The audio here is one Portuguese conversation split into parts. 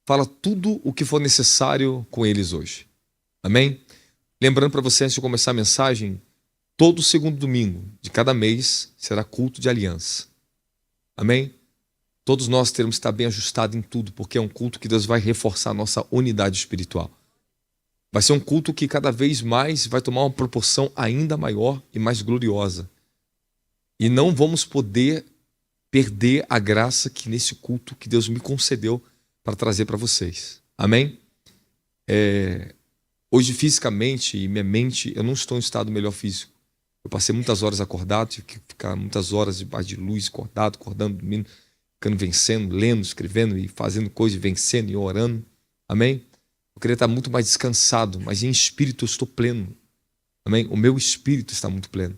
fala tudo o que for necessário com eles hoje. Amém? Lembrando para você, antes de começar a mensagem, todo segundo domingo de cada mês será culto de aliança. Amém? Todos nós teremos que estar bem ajustados em tudo, porque é um culto que Deus vai reforçar a nossa unidade espiritual. Vai ser um culto que cada vez mais vai tomar uma proporção ainda maior e mais gloriosa. E não vamos poder perder a graça que nesse culto que Deus me concedeu para trazer para vocês. Amém? Hoje, fisicamente e minha mente, eu não estou em estado melhor físico. Eu passei muitas horas acordado, tive que ficar muitas horas debaixo de luz, acordando, dormindo, ficando vencendo, lendo, escrevendo e fazendo coisas, vencendo e orando. Amém? Eu queria estar muito mais descansado, mas em espírito eu estou pleno. Amém? O meu espírito está muito pleno.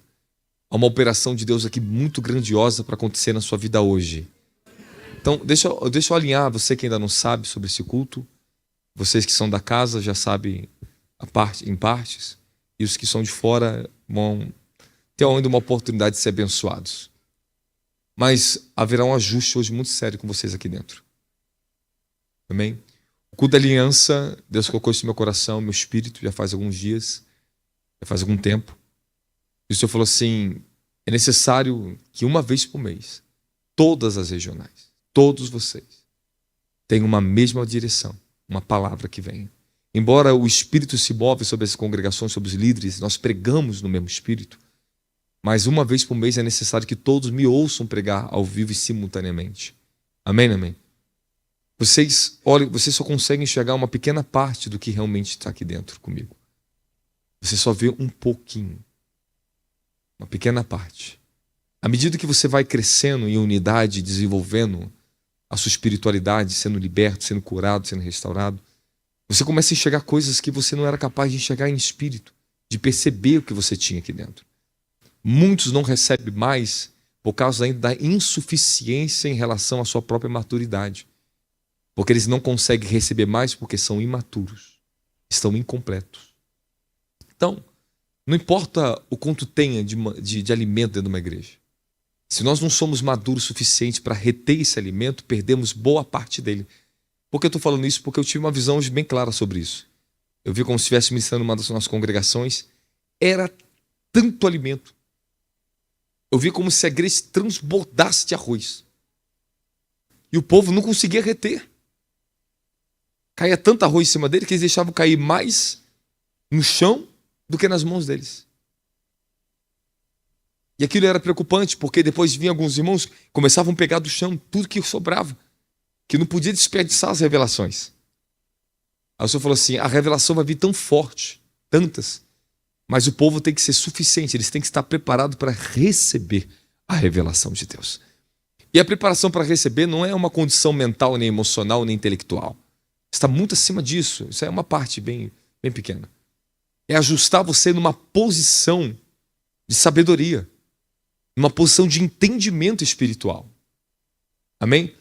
Há uma operação de Deus aqui muito grandiosa para acontecer na sua vida hoje. Então, deixa eu alinhar você que ainda não sabe sobre esse culto. Vocês que são da casa já sabem em partes. E os que são de fora vão ter ainda uma oportunidade de ser abençoados. Mas haverá um ajuste hoje muito sério com vocês aqui dentro. Amém? O culto da aliança, Deus colocou isso no meu coração, meu espírito, já faz alguns dias, já faz algum tempo. E o Senhor falou assim, é necessário que uma vez por mês, todas as regionais, todos vocês, tenham uma mesma direção, uma palavra que venha. Embora o Espírito se move sobre as congregações, sobre os líderes, nós pregamos no mesmo Espírito, mas uma vez por mês é necessário que todos me ouçam pregar ao vivo e simultaneamente. Amém, amém? Vocês só conseguem enxergar uma pequena parte do que realmente está aqui dentro comigo. Você só vê um pouquinho. Uma pequena parte. À medida que você vai crescendo em unidade, desenvolvendo a sua espiritualidade, sendo liberto, sendo curado, sendo restaurado, você começa a enxergar coisas que você não era capaz de enxergar em espírito, de perceber o que você tinha aqui dentro. Muitos não recebem mais por causa ainda da insuficiência em relação à sua própria maturidade. Porque eles não conseguem receber mais porque são imaturos, estão incompletos. Então, não importa o quanto tenha de alimento dentro de uma igreja. Se nós não somos maduros o suficiente para reter esse alimento, perdemos boa parte dele. Por que eu estou falando isso? Porque eu tive uma visão hoje bem clara sobre isso. Eu vi como se estivesse ministrando uma das nossas congregações. Era tanto alimento. Eu vi como se a igreja transbordasse de arroz. E o povo não conseguia reter. Caía tanto arroz em cima dele que eles deixavam cair mais no chão do que nas mãos deles. E aquilo era preocupante, porque depois vinham alguns irmãos que começavam a pegar do chão tudo que sobrava, que não podia desperdiçar as revelações. Aí o Senhor falou assim, a revelação vai vir tão forte, tantas, mas o povo tem que ser suficiente, eles têm que estar preparados para receber a revelação de Deus. E a preparação para receber não é uma condição mental, nem emocional, nem intelectual. Está muito acima disso, isso é uma parte bem pequena. É ajustar você numa posição de sabedoria, numa posição de entendimento espiritual. Amém?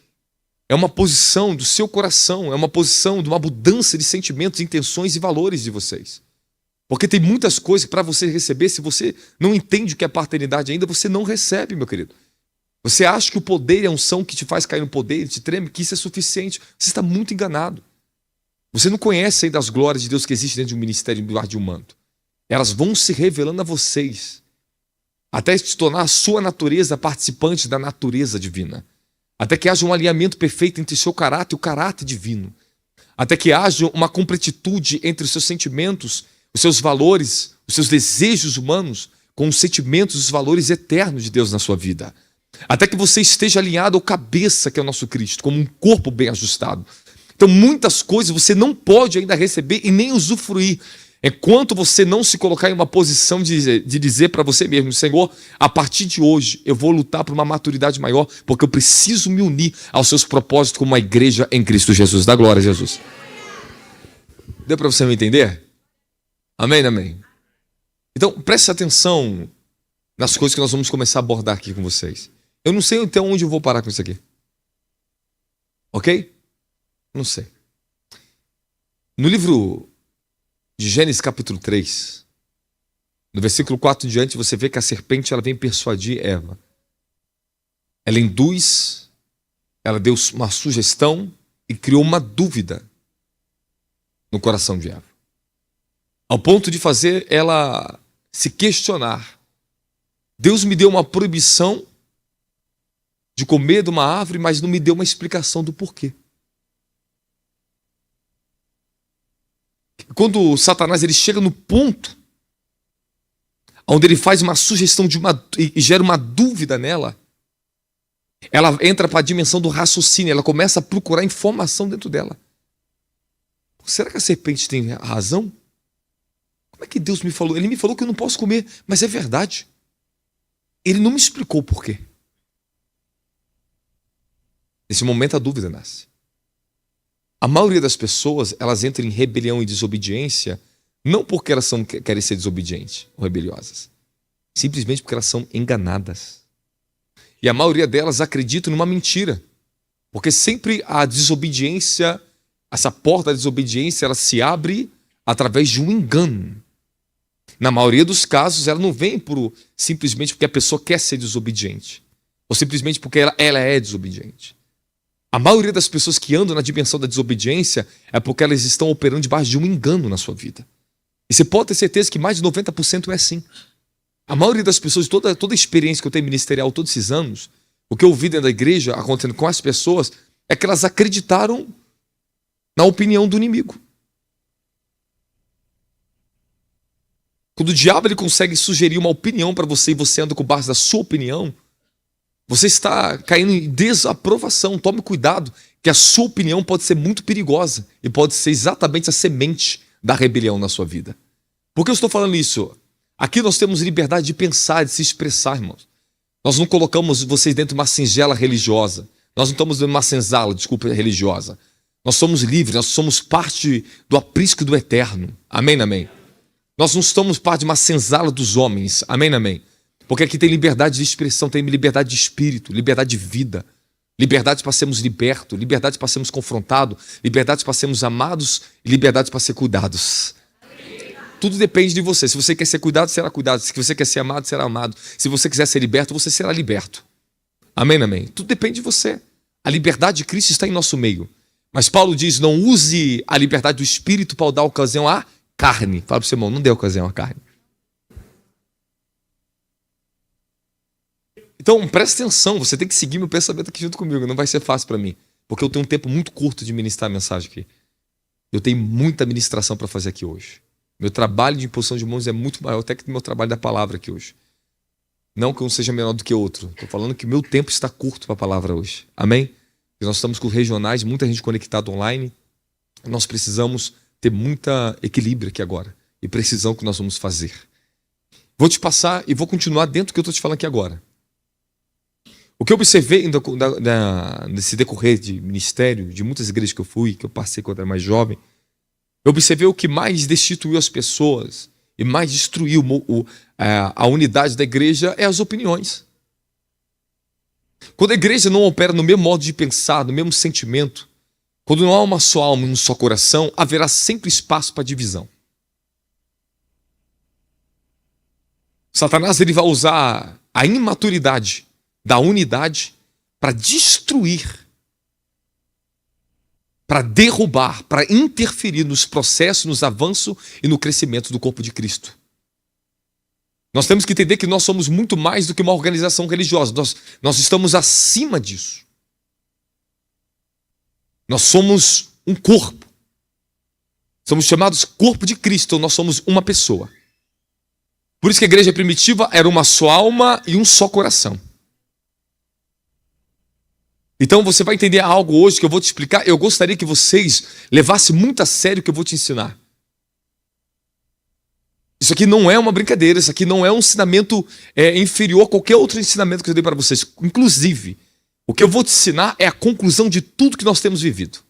É uma posição do seu coração, é uma posição de uma mudança de sentimentos, intenções e valores de vocês. Porque tem muitas coisas para você receber, se você não entende o que é paternidade ainda, você não recebe, meu querido. Você acha que o poder e a unção que te faz cair no poder, te treme, que isso é suficiente. Você está muito enganado. Você não conhece ainda as glórias de Deus que existem dentro de um ministério, debaixo de um manto. Elas vão se revelando a vocês, até se tornar a sua natureza participante da natureza divina. Até que haja um alinhamento perfeito entre o seu caráter e o caráter divino. Até que haja uma completitude entre os seus sentimentos, os seus valores, os seus desejos humanos, com os sentimentos e os valores eternos de Deus na sua vida. Até que você esteja alinhado ao cabeça, que é o nosso Cristo, como um corpo bem ajustado. Então muitas coisas você não pode ainda receber e nem usufruir, enquanto você não se colocar em uma posição de dizer para você mesmo, Senhor, a partir de hoje eu vou lutar por uma maturidade maior, porque eu preciso me unir aos seus propósitos como uma igreja em Cristo Jesus. Dá glória a Jesus. Deu para você me entender? Amém, amém. Então preste atenção nas coisas que nós vamos começar a abordar aqui com vocês. Eu não sei até onde eu vou parar com isso aqui. Ok? Não sei. No livro de Gênesis capítulo 3, no versículo 4 em diante, você vê que a serpente ela vem persuadir Eva. Ela induz, ela deu uma sugestão, e criou uma dúvida no coração de Eva, ao ponto de fazer ela se questionar. Deus me deu uma proibição de comer de uma árvore, mas não me deu uma explicação do porquê. Quando Satanás ele chega no ponto onde ele faz uma sugestão e gera uma dúvida nela, ela entra para a dimensão do raciocínio, ela começa a procurar informação dentro dela. Será que a serpente tem razão? Como é que Deus me falou? Ele me falou que eu não posso comer, mas é verdade. Ele não me explicou o porquê. Nesse momento a dúvida nasce. A maioria das pessoas, elas entram em rebelião e desobediência, não porque elas querem ser desobedientes ou rebeliosas, simplesmente porque elas são enganadas. E a maioria delas acredita numa mentira, porque sempre a desobediência, essa porta da desobediência, ela se abre através de um engano. Na maioria dos casos, ela não vem simplesmente porque a pessoa quer ser desobediente, ou simplesmente porque ela é desobediente. A maioria das pessoas que andam na dimensão da desobediência é porque elas estão operando debaixo de um engano na sua vida. E você pode ter certeza que mais de 90% é assim. A maioria das pessoas, toda a experiência que eu tenho ministerial todos esses anos, o que eu vi dentro da igreja acontecendo com as pessoas, é que elas acreditaram na opinião do inimigo. Quando o diabo ele consegue sugerir uma opinião para você e você anda com base da sua opinião, você está caindo em desaprovação. Tome cuidado, que a sua opinião pode ser muito perigosa e pode ser exatamente a semente da rebelião na sua vida. Por que eu estou falando isso? Aqui nós temos liberdade de pensar, de se expressar, irmãos. Nós não colocamos vocês dentro de uma senzala religiosa. Nós não estamos dentro de uma senzala, religiosa. Nós somos livres, nós somos parte do aprisco do eterno. Amém, amém. Nós não estamos parte de uma senzala dos homens. Amém, amém. Porque aqui tem liberdade de expressão, tem liberdade de espírito, liberdade de vida, liberdade para sermos libertos, liberdade para sermos confrontados, liberdade para sermos amados e liberdade para ser cuidados. Tudo depende de você. Se você quer ser cuidado, será cuidado. Se você quer ser amado, será amado. Se você quiser ser liberto, você será liberto. Amém, amém. Tudo depende de você. A liberdade de Cristo está em nosso meio. Mas Paulo diz, não use a liberdade do espírito para dar ocasião à carne. Fala para o seu irmão, não dê ocasião à carne. Então, presta atenção, você tem que seguir meu pensamento aqui junto comigo, não vai ser fácil para mim, porque eu tenho um tempo muito curto de ministrar a mensagem aqui. Eu tenho muita ministração para fazer aqui hoje. Meu trabalho de imposição de mãos é muito maior até que o meu trabalho da palavra aqui hoje. Não que um seja menor do que outro, estou falando que o meu tempo está curto para a palavra hoje. Amém? E nós estamos com regionais, muita gente conectada online, nós precisamos ter muita equilíbrio aqui agora, e precisão que nós vamos fazer. Vou te passar e vou continuar dentro do que eu estou te falando aqui agora. O que eu observei nesse decorrer de ministério, de muitas igrejas que eu fui, que eu passei quando era mais jovem, eu observei o que mais destituiu as pessoas e mais destruiu a unidade da igreja é as opiniões. Quando a igreja não opera no mesmo modo de pensar, no mesmo sentimento, quando não há uma só alma e um só coração, haverá sempre espaço para divisão. Satanás ele vai usar a imaturidade da unidade para destruir, para derrubar, para interferir nos processos, nos avanços e no crescimento do corpo de Cristo. Nós temos que entender que nós somos muito mais do que uma organização religiosa. Nós estamos acima disso. Nós somos um corpo. Somos chamados corpo de Cristo, nós somos uma pessoa. Por isso que a igreja primitiva era uma só alma e um só coração. Então você vai entender algo hoje que eu vou te explicar. Eu gostaria que vocês levassem muito a sério o que eu vou te ensinar. Isso aqui não é uma brincadeira, isso aqui não é um ensinamento inferior a qualquer outro ensinamento que eu dei para vocês. Inclusive, o que eu vou te ensinar é a conclusão de tudo que nós temos vivido.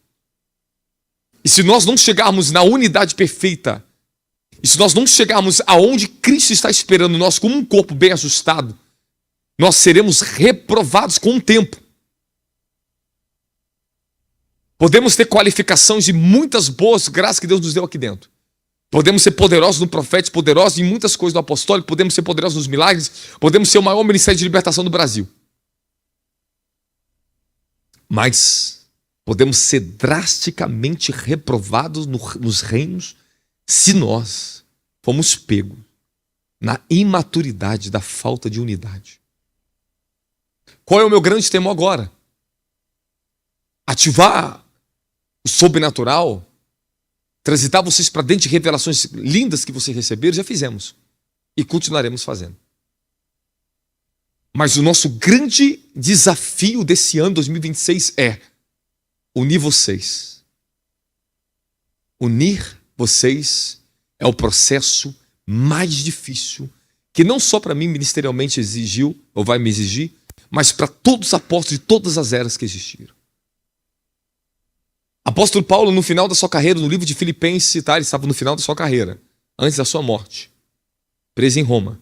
E se nós não chegarmos na unidade perfeita, e se nós não chegarmos aonde Cristo está esperando nós como um corpo bem ajustado, nós seremos reprovados com o tempo. Podemos ter qualificações de muitas boas graças que Deus nos deu aqui dentro. Podemos ser poderosos no profeta, poderosos em muitas coisas do apostólico, podemos ser poderosos nos milagres, podemos ser o maior ministério de libertação do Brasil. Mas podemos ser drasticamente reprovados nos reinos se nós fomos pegos na imaturidade da falta de unidade. Qual é o meu grande temor agora? Ativar o sobrenatural, transitar vocês para dentro de revelações lindas que vocês receberam, já fizemos. E continuaremos fazendo. Mas o nosso grande desafio desse ano 2026 é unir vocês. Unir vocês é o processo mais difícil, que não só para mim ministerialmente exigiu, ou vai me exigir, mas para todos os apóstolos de todas as eras que existiram. Apóstolo Paulo, no final da sua carreira, no livro de Filipenses, tá? Ele estava no final da sua carreira, antes da sua morte, preso em Roma.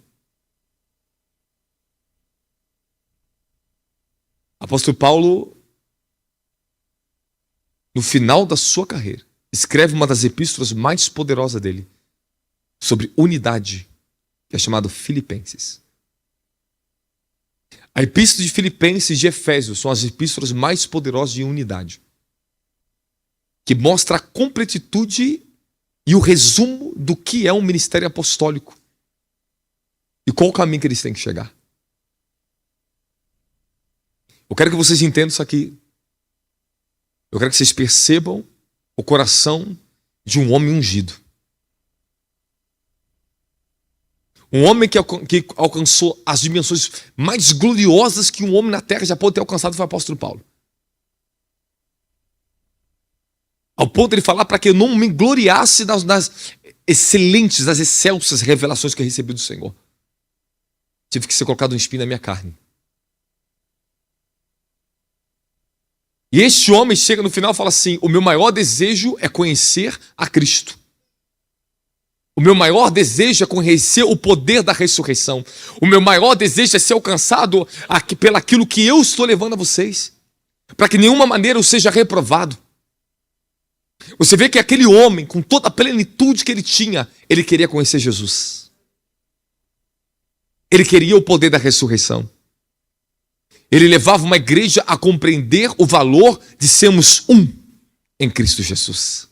Apóstolo Paulo, no final da sua carreira, escreve uma das epístolas mais poderosas dele, sobre unidade, que é chamado Filipenses. A epístola de Filipenses e de Efésios são as epístolas mais poderosas de unidade, que mostra a completitude e o resumo do que é um ministério apostólico e qual o caminho que eles têm que chegar. Eu quero que vocês entendam isso aqui. Eu quero que vocês percebam o coração de um homem ungido. Um homem que alcançou as dimensões mais gloriosas que um homem na terra já pode ter alcançado foi o apóstolo Paulo. Ao ponto de ele falar para que eu não me gloriasse nas excelentes, das excelsas revelações que eu recebi do Senhor. Tive que ser colocado um espinho na minha carne. E este homem chega no final e fala assim: o meu maior desejo é conhecer a Cristo. O meu maior desejo é conhecer o poder da ressurreição. O meu maior desejo é ser alcançado pelaquilo que eu estou levando a vocês. Para que de nenhuma maneira eu seja reprovado. Você vê que aquele homem, com toda a plenitude que ele tinha, ele queria conhecer Jesus. Ele queria o poder da ressurreição. Ele levava uma igreja a compreender o valor de sermos um em Cristo Jesus.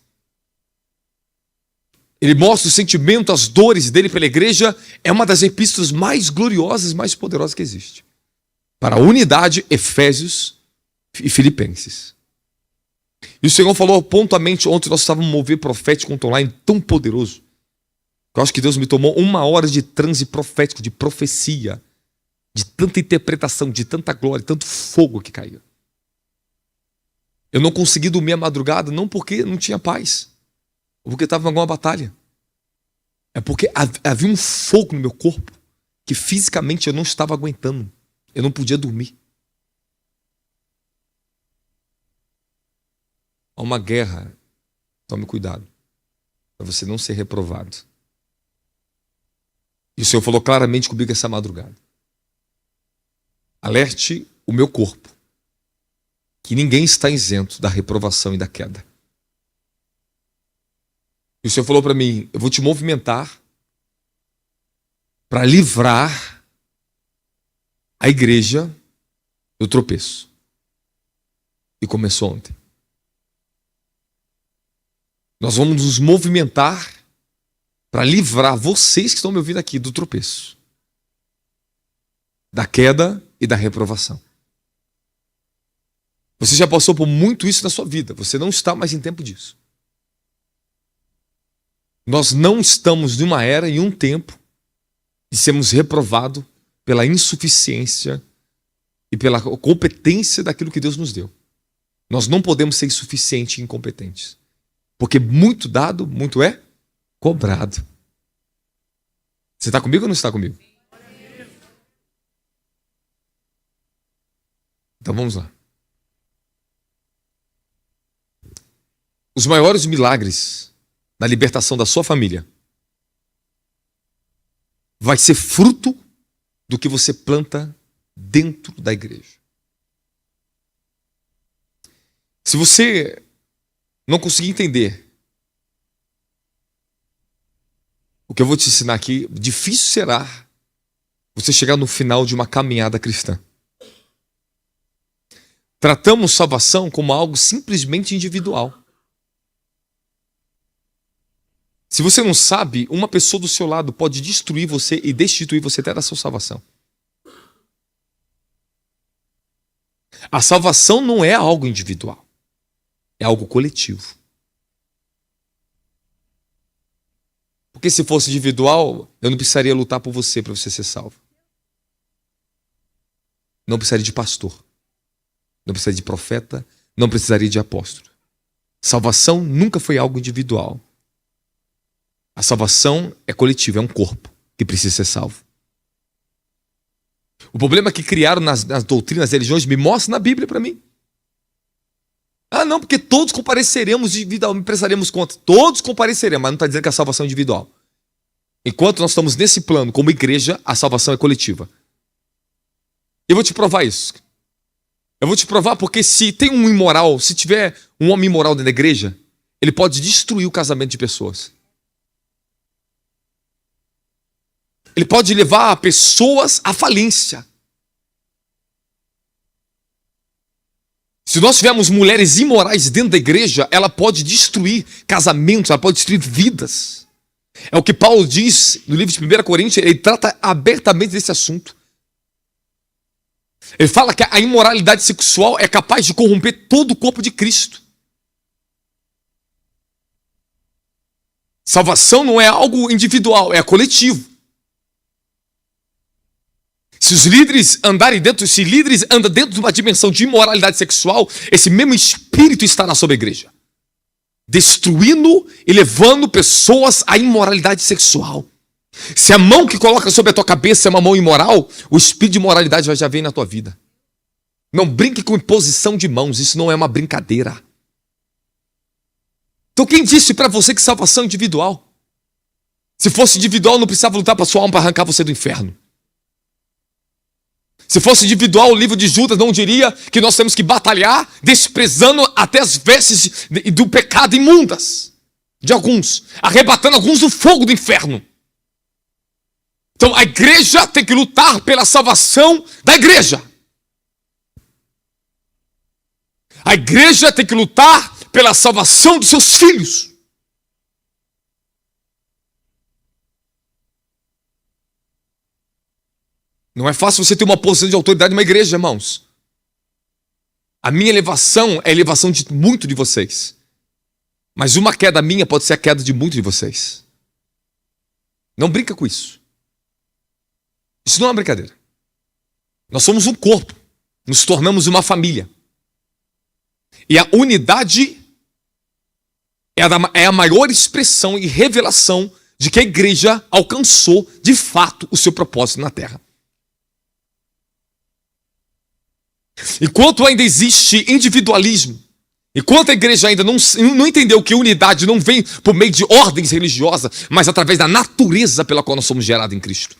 Ele mostra o sentimento, as dores dele pela igreja. É uma das epístolas mais gloriosas, mais poderosas que existe. Para a unidade, Efésios e Filipenses. E o Senhor falou pontualmente, ontem nós estávamos no mover profético online tão poderoso. Eu acho que Deus me tomou 1 hora de transe profético, de profecia, de tanta interpretação, de tanta glória, tanto fogo que caiu. Eu não consegui dormir a madrugada, não porque não tinha paz, ou porque estava em alguma batalha. É porque havia um fogo no meu corpo que fisicamente eu não estava aguentando. Eu não podia dormir. Há uma guerra, tome cuidado, para você não ser reprovado. E o Senhor falou claramente comigo essa madrugada. Alerte o meu corpo, que ninguém está isento da reprovação e da queda. E o Senhor falou para mim: eu vou te movimentar para livrar a igreja do tropeço. E começou ontem. Nós vamos nos movimentar para livrar vocês que estão me ouvindo aqui do tropeço, da queda e da reprovação. Você já passou por muito isso na sua vida. Você não está mais em tempo disso. Nós não estamos numa era e um tempo de sermos reprovados pela insuficiência e pela competência daquilo que Deus nos deu. Nós não podemos ser insuficientes e incompetentes. Porque muito dado, muito é cobrado. Você está comigo ou não está comigo? Então vamos lá. Os maiores milagres na libertação da sua família vai ser fruto do que você planta dentro da igreja. Se você não conseguir entender o que eu vou te ensinar aqui, difícil será você chegar no final de uma caminhada cristã. tratamos salvação como algo simplesmente individual. Se você não sabe, uma pessoa do seu lado pode destruir você e destituir você até da sua salvação. A salvação não é algo individual, é algo coletivo. Porque se fosse individual, eu não precisaria lutar por você para você ser salvo. Não precisaria de pastor, não precisaria de profeta, não precisaria de apóstolo. Salvação nunca foi algo individual. A salvação é coletiva, é um corpo que precisa ser salvo. O problema que criaram nas doutrinas, nas religiões, me mostra na Bíblia para mim. Ah, não, porque todos compareceremos individualmente, prestaremos conta. Todos compareceremos, mas não está dizendo que a salvação é individual. Enquanto nós estamos nesse plano, como igreja, a salvação é coletiva. Eu vou te provar isso. Eu vou te provar porque se tem um imoral, se tiver um homem imoral dentro da igreja, ele pode destruir o casamento de pessoas. Ele pode levar pessoas à falência. Se nós tivermos mulheres imorais dentro da igreja, ela pode destruir casamentos, ela pode destruir vidas. É o que Paulo diz no livro de 1 Coríntios, ele trata abertamente desse assunto. Ele fala que a imoralidade sexual é capaz de corromper todo o corpo de Cristo. Salvação não é algo individual, é coletivo. Se os líderes andarem dentro, se líderes andam dentro de uma dimensão de imoralidade sexual, esse mesmo espírito estará sobre a igreja, destruindo e levando pessoas à imoralidade sexual. Se a mão que coloca sobre a tua cabeça é uma mão imoral, o espírito de imoralidade já vem na tua vida. Não brinque com imposição de mãos, isso não é uma brincadeira. Então quem disse para você que salvação é individual? Se fosse individual, não precisava lutar para sua alma para arrancar você do inferno. Se fosse individual, o livro de Judas não diria que nós temos que batalhar desprezando até as vestes do pecado imundas de alguns, arrebatando alguns do fogo do inferno. Então a igreja tem que lutar pela salvação da igreja. A igreja tem que lutar pela salvação dos seus filhos. Não é fácil você ter uma posição de autoridade numa igreja, irmãos. A minha elevação é a elevação de muito de vocês. Mas uma queda minha pode ser a queda de muito de vocês. Não brinca com isso. Isso não é uma brincadeira. Nós somos um corpo. Nos tornamos uma família. E a unidade é a maior expressão e revelação de que a igreja alcançou, de fato, o seu propósito na terra. Enquanto ainda existe individualismo, enquanto a igreja ainda não entendeu que unidade não vem por meio de ordens religiosas, mas através da natureza pela qual nós somos gerados em Cristo.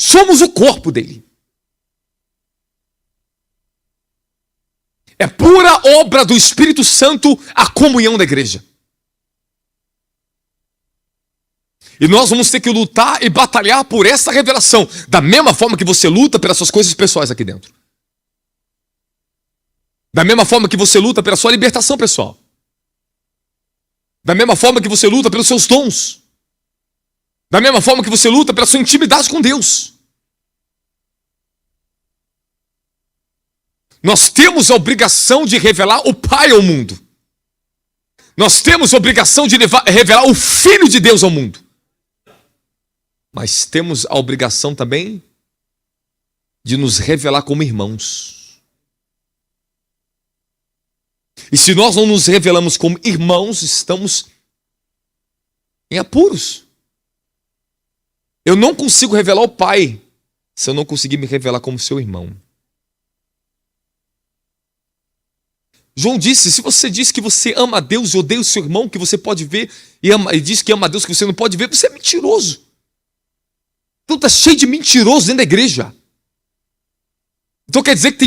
Somos o corpo dele. É pura obra do Espírito Santo a comunhão da igreja. E nós vamos ter que lutar e batalhar por essa revelação, da mesma forma que você luta pelas suas coisas pessoais aqui dentro. Da mesma forma que você luta pela sua libertação pessoal. Da mesma forma que você luta pelos seus dons. Da mesma forma que você luta pela sua intimidade com Deus. Nós temos a obrigação de revelar o Pai ao mundo. Nós temos a obrigação de revelar o Filho de Deus ao mundo. Mas temos a obrigação também de nos revelar como irmãos. E se nós não nos revelamos como irmãos, estamos em apuros. Eu não consigo revelar o Pai se eu não conseguir me revelar como seu irmão. João disse, se você diz que você ama a Deus e odeia o seu irmão, que você pode ver, e diz que ama a Deus que você não pode ver, você é mentiroso. Então está cheio de mentirosos dentro da igreja. Então quer dizer que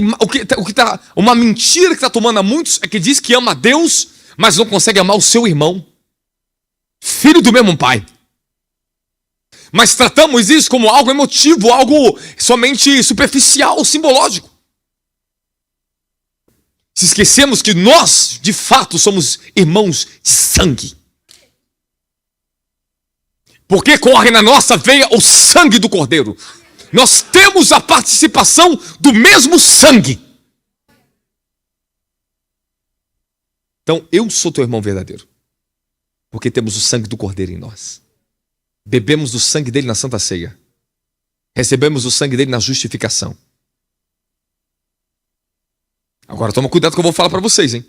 uma mentira que está tomando a muitos é que diz que ama a Deus, mas não consegue amar o seu irmão, filho do mesmo pai. Mas tratamos isso como algo emotivo, algo somente superficial, simbológico. Se esquecemos que nós, de fato, somos irmãos de sangue. Porque corre na nossa veia o sangue do Cordeiro. Nós temos a participação do mesmo sangue. Então, eu sou teu irmão verdadeiro. Porque temos o sangue do Cordeiro em nós. Bebemos do sangue dele na Santa Ceia. Recebemos o sangue dele na justificação. Agora toma cuidado que eu vou falar para vocês, hein?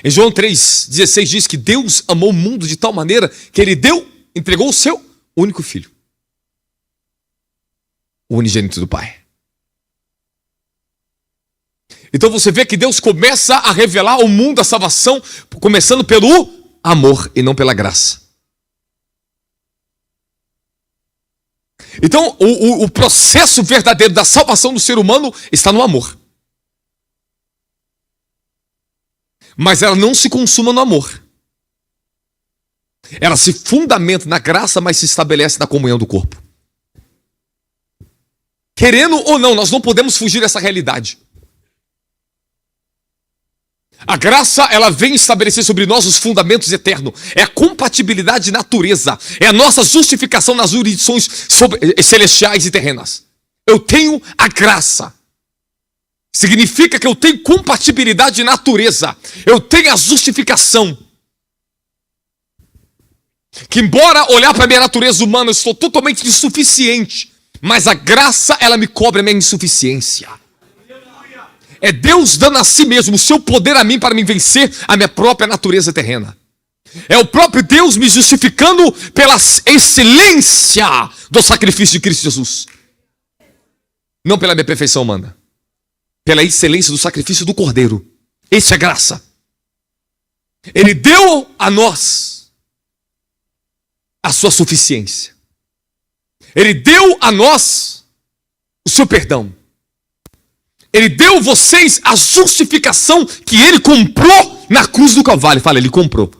Em João 3,16 diz que Deus amou o mundo de tal maneira que ele entregou o seu único filho. O unigênito do Pai. Então você vê que Deus começa a revelar ao mundo a salvação, começando pelo amor e não pela graça. Então o processo verdadeiro da salvação do ser humano está no amor. Mas ela não se consuma no amor. Ela se fundamenta na graça, mas se estabelece na comunhão do corpo. Querendo ou não, nós não podemos fugir dessa realidade. A graça, ela vem estabelecer sobre nós os fundamentos eternos. É a compatibilidade de natureza. É a nossa justificação nas jurisdições celestiais e terrenas. Eu tenho a graça. Significa que eu tenho compatibilidade de natureza. Eu tenho a justificação. Que embora olhar para a minha natureza humana, eu estou totalmente insuficiente. Mas a graça, ela me cobre a minha insuficiência. É Deus dando a si mesmo o seu poder a mim para me vencer a minha própria natureza terrena. É o próprio Deus me justificando pela excelência do sacrifício de Cristo Jesus. Não pela minha perfeição humana. Pela excelência do sacrifício do Cordeiro. Isso é graça. Ele deu a nós a sua suficiência. Ele deu a nós o seu perdão. Ele deu vocês a justificação que ele comprou na cruz do Calvário. Fala, ele comprou.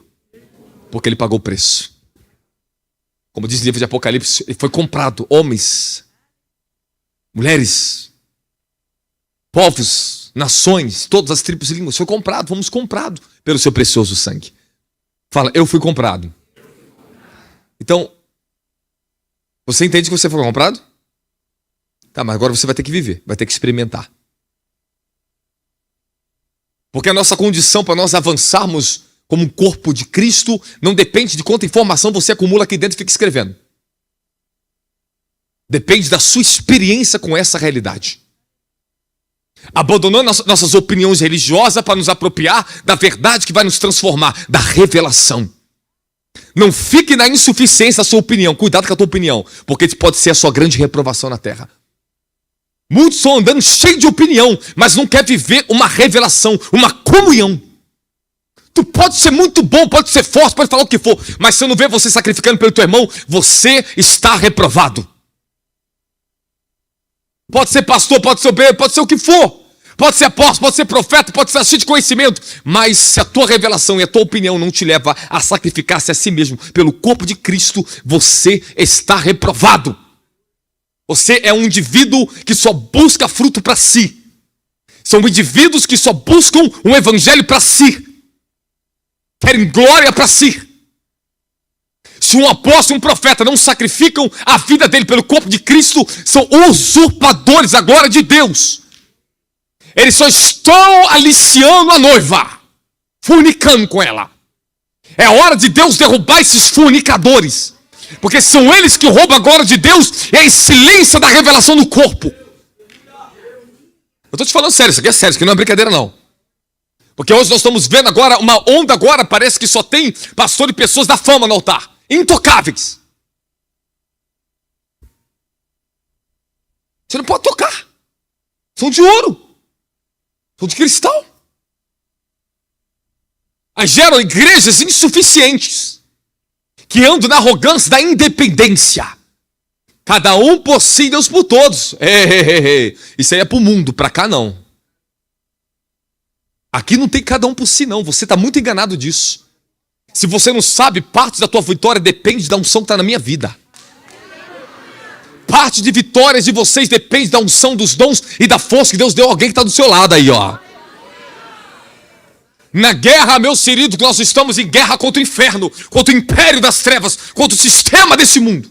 Porque ele pagou o preço. Como diz o livro de Apocalipse, ele foi comprado. Homens, mulheres, povos, nações, todas as tribos e línguas. Foi comprado, fomos comprados pelo seu precioso sangue. Fala, eu fui comprado. Então, você entende que você foi comprado? Tá, mas agora você vai ter que viver, vai ter que experimentar. Porque a nossa condição para nós avançarmos como um corpo de Cristo não depende de quanta informação você acumula aqui dentro e fica escrevendo. Depende da sua experiência com essa realidade. Abandonando nossas opiniões religiosas para nos apropriar da verdade que vai nos transformar, da revelação. Não fique na insuficiência da sua opinião. Cuidado com a tua opinião, porque pode ser a sua grande reprovação na terra. Muitos estão andando cheios de opinião, mas não quer viver uma revelação, uma comunhão. Tu pode ser muito bom, pode ser forte, pode falar o que for, mas se eu não ver você sacrificando pelo teu irmão, você está reprovado. Pode ser pastor, pode ser obreiro, pode ser o que for. Pode ser apóstolo, pode ser profeta, pode ser cheio de conhecimento. Mas se a tua revelação e a tua opinião não te leva a sacrificar-se a si mesmo pelo corpo de Cristo, você está reprovado. Você é um indivíduo que só busca fruto para si. São indivíduos que só buscam um evangelho para si. Querem glória para si. Se um apóstolo e um profeta não sacrificam a vida dele pelo corpo de Cristo, são usurpadores da glória de Deus. Eles só estão aliciando a noiva, fornicando com ela. É hora de Deus derrubar esses fornicadores. Porque são eles que roubam a glória de Deus e a excelência da revelação do corpo. Eu estou te falando sério, isso aqui é sério, isso aqui não é brincadeira não. Porque hoje nós estamos vendo agora uma onda agora, parece que só tem pastor e pessoas da fama no altar. Intocáveis. Você não pode tocar. São de ouro. São de cristal. Aí geram igrejas insuficientes. Que andam na arrogância da independência. Cada um por si, Deus por todos. Isso aí é para o mundo, para cá não. Aqui não tem cada um por si não, você está muito enganado disso. Se você não sabe, parte da tua vitória depende da unção que está na minha vida. parte de vitórias de vocês depende da unção dos dons e da força que Deus deu a alguém que está do seu lado aí, ó. Na guerra, meus queridos, nós estamos em guerra contra o inferno, contra o império das trevas, contra o sistema desse mundo.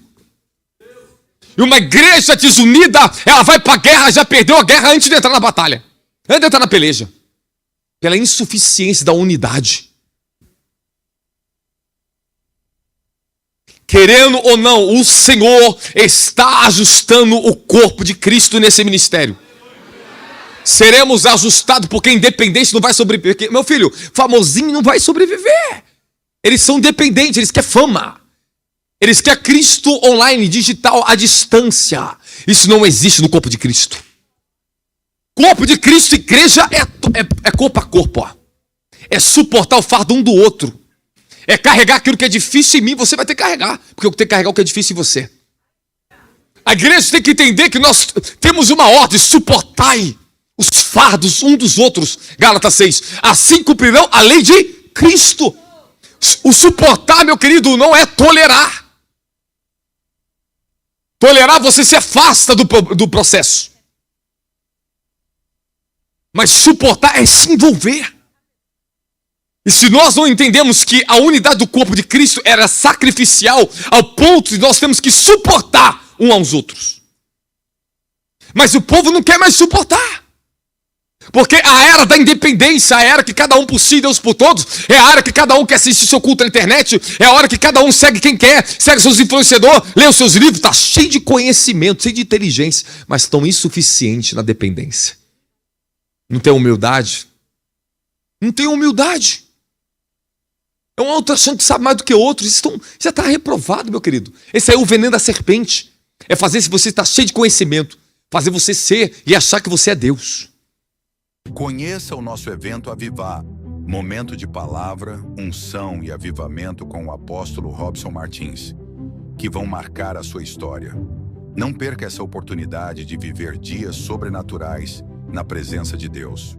E uma igreja desunida, ela vai para a guerra, já perdeu a guerra antes de entrar na batalha, antes de entrar na peleja, pela insuficiência da unidade. Querendo ou não, o Senhor está ajustando o corpo de Cristo nesse ministério. Seremos ajustados, porque independente não vai sobreviver. Meu filho, famosinho não vai sobreviver. Eles são independentes, eles querem fama. Eles querem Cristo online, digital, à distância. Isso não existe no corpo de Cristo. Corpo de Cristo, igreja, é corpo a corpo. Ó. É suportar o fardo um do outro. É carregar aquilo que é difícil em mim, você vai ter que carregar. Porque eu tenho que carregar o que é difícil em você. A igreja tem que entender que nós temos uma ordem, suportai os fardos um dos outros. Gálatas 6. Assim cumprirão a lei de Cristo. O suportar, meu querido, não é tolerar. Tolerar, você se afasta do processo. Mas suportar é se envolver. E se nós não entendemos que a unidade do corpo de Cristo era sacrificial ao ponto de nós temos que suportar uns aos outros. Mas o povo não quer mais suportar. Porque a era da independência, a era que cada um por si, Deus por todos, é a era que cada um quer assistir seu culto na internet, é a hora que cada um segue quem quer, segue seus influenciadores, lê os seus livros, está cheio de conhecimento, cheio de inteligência, mas estão insuficientes na dependência. Não tem humildade? Não tem humildade. É um outro achando que sabe mais do que outros. Já está reprovado, meu querido. Esse é o veneno da serpente. É fazer se você está cheio de conhecimento, fazer você ser e achar que você é Deus. Conheça o nosso evento Avivar, momento de palavra, unção e avivamento com o apóstolo Robson Martins, que vão marcar a sua história. Não perca essa oportunidade de viver dias sobrenaturais na presença de Deus.